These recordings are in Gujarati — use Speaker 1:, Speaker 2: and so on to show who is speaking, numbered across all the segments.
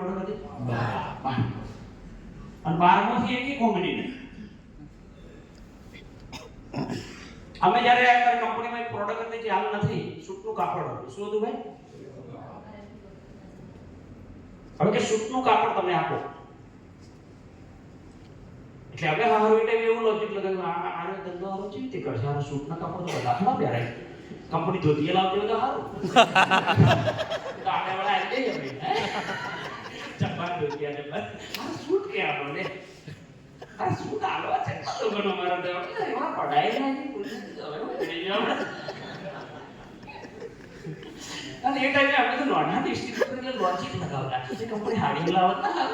Speaker 1: પ્રોડક્ટ હતી? 12. અને 12માંથી એક કોમેડી નહીં. અમે જ્યારે આ કંપનીમાં એક પ્રોડક્ટ હતી જે હાલ નથી, સૂટનું કાપડ હતું. શું હતું ભાઈ? હવે કે સૂટનું કાપડ તમે આપો એટલે હવે હારું એટલે એવું લોજિક લગાવ્યું આને ધંધો હારો છે તે કરશે. આ સૂટના કાપડ તો બધામાં પહેરાય, કંપની ધોતીએ લાવતી હોય તો હારું. તો આને વાળા આવી જઈએ ભાઈ, ચપ્પા ધોતિયાને બસ આ સૂટ કે આપણને આ સૂટ આલવા છે તો ગણો મારા દેવા એમાં પડાય નહીં અને એ ટાઈમે આપણે તો લોઢા ડિસ્ટ્રીબ્યુટર એટલે લોજિક લગાવતા એ કંપની હાડી લાવત ના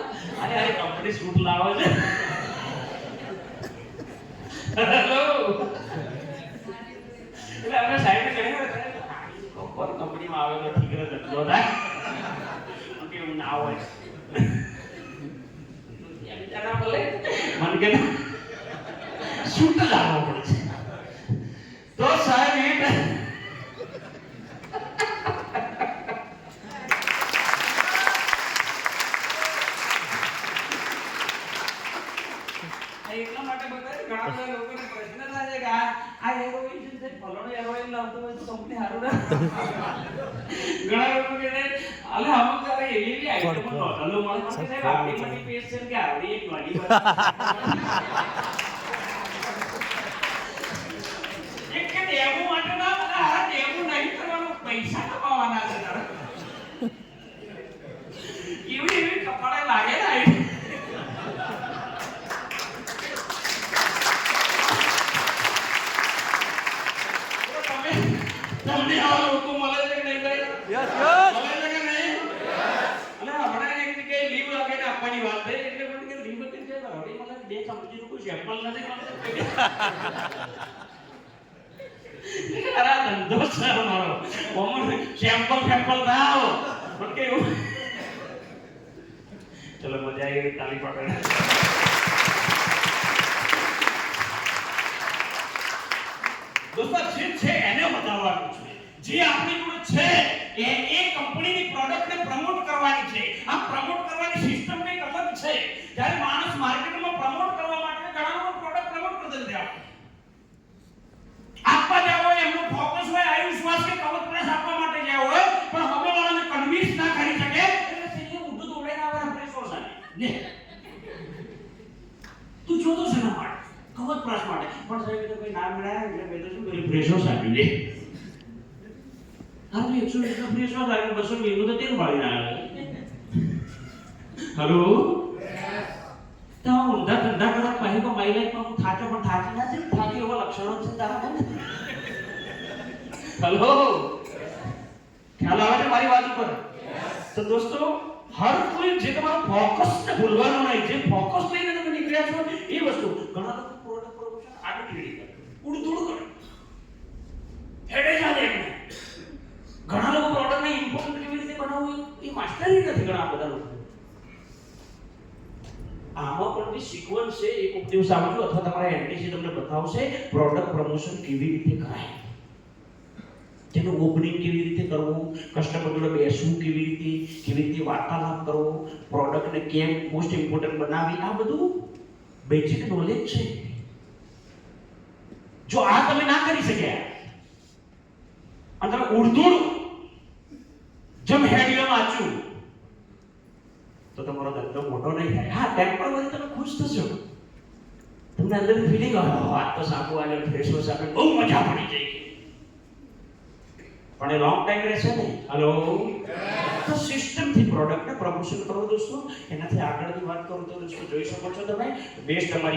Speaker 1: અને આ કંપની સૂટ લાવે છે. હેલો એટલે આપણે સાહેબને કહ્યું કોણ કંપનીમાં આવે તો ઠીક રહે ધંધો થાય કે એવું ના હોય મને કે સૂટ લાવવો પડશે તો સાહેબ એટલા માટે બતાવે ઘણા બધા લોકોને પ્રશ્ન થાય છે કે આ હેરોઇન છે ફલાણો હેરોઇન લાવતો હોય તો કંપની હારું ના. ઘણા લોકો કહે છે અલે અમુક તારે એવી આઈટમ નો હલો મને કહે છે આપણી મની પેસ્ટ છે કે આવડી એક વાડી એક કે ડેમો માટે ના આ ડેમો નહીં કરવાનો પૈસા કમાવાના છે તારે એવી કપડા લાગે ને તમને આવા લોકો મળે છે કે નહીં ભાઈ?
Speaker 2: યસ
Speaker 1: મળે છે કે નહીં? અને હમણાં એક કે લીવ લાગે આપવાની વાત થઈ એટલે મને કે લીવ કે છે હવે મને બે ચમચી નું કોઈ સેમ્પલ નથી મળતું. અરે ધંધો છે મારો કોમન સેમ્પલ થાવ પણ કેવું ચલો મજા આવી તાલી પકડે. દોસ્તો જે છે એને બતાવવાનું છે, જે આપણી જોડે છે એ કંપનીની પ્રોડક્ટને પ્રમોટ કરવાની છે. આ પ્રમોટ કરવાની સિસ્ટમ કંઈક અલગ છે. જ્યારે માણસ માર્કેટમાં પ્રમોટ કરવા માટે ઘણા લોકો પ્રોડક્ટ પ્રમોટ કરી દે આપવા જાવ હોય એમનો ફોકસ હોય આયુષ્વાસ કે કવચ પ્રેસ આપવા માટે જાવ હોય પણ હવે વાળાને કન્વિન્સ ના કરી શકે એટલે સીધે ઊંધું દોડાઈને આવે પ્રેસો સામે ને તું જોતો છે ના માટે કવચ પ્રેસ માટે પણ સાહેબ તો કોઈ નામ મળ્યા એટલે મેં તો શું કર્યું પ્રેસો સાપી લે હા 120 પ્રેસો લાગે 220 નું તો તેલ વાળી ના આવે. હેલો તો ઊંધા ધંધા કરો પછી તો મારી લાઈફમાં હું થાચો પણ થાકી ના છે થાકી એવા લક્ષણો છે તારા મને. હેલો ખ્યાલ આવે છે મારી વાત ઉપર? તો દોસ્તો હર કોઈ જે તમારો ફોકસ ને ભૂલવાનો નહીં, જે ફોકસ લઈને તમે નીકળ્યા છો એ વસ્તુ. ઘણા લોકો પ્રોડક્ટ પ્રમોશન આગળ નીકળી ગયા ઉડધુડ કરે હેડે ચાલે એમને. ઘણા લોકો પ્રોડક્ટને ઇમ્પોર્ટન્ટ કેવી રીતે બનાવવું એ માસ્ટરી નથી ઘણા બધા લોકો. આમાં પણ બી સિક્વન્સ છે. એક દિવસ આવજો અથવા તમારા એનટીસી તમને બતાવશે પ્રોડક્ટ પ્રમોશન કેવી રીતે કરાય, તેનું ઓપનિંગ કેવી રીતે કરવું, કસ્ટમર જોડે બેસવું કેવી રીતે વાર્તાલાપ કરવો, પ્રોડક્ટને કેમ મોસ્ટ ઇમ્પોર્ટન્ટ બનાવી, આ બધું બેઝિક નોલેજ છે. જો આ તમે ના કરી શક્યા અને તમે ઉર્દૂ જમ હેડિયમ વાંચ્યું તો તમારો ધંધો મોટો નહીં થાય. હા ટેમ્પરરી તમે ખુશ થશો, તમને અંદર ફીલિંગ આ તો સાબુ આલે ફેસ વોશ આપે બહુ મજા પડી જાય પણ એ લોંગ ટાઈમ રહેશે ને. હેલો તો સિસ્ટમથી પ્રોડક્ટને પ્રમોશન કરો દોસ્તો. એનાથી આગળની વાત કરું તો દોસ્તો જોઈ શકો છો તમે બેસ્ટ તમારી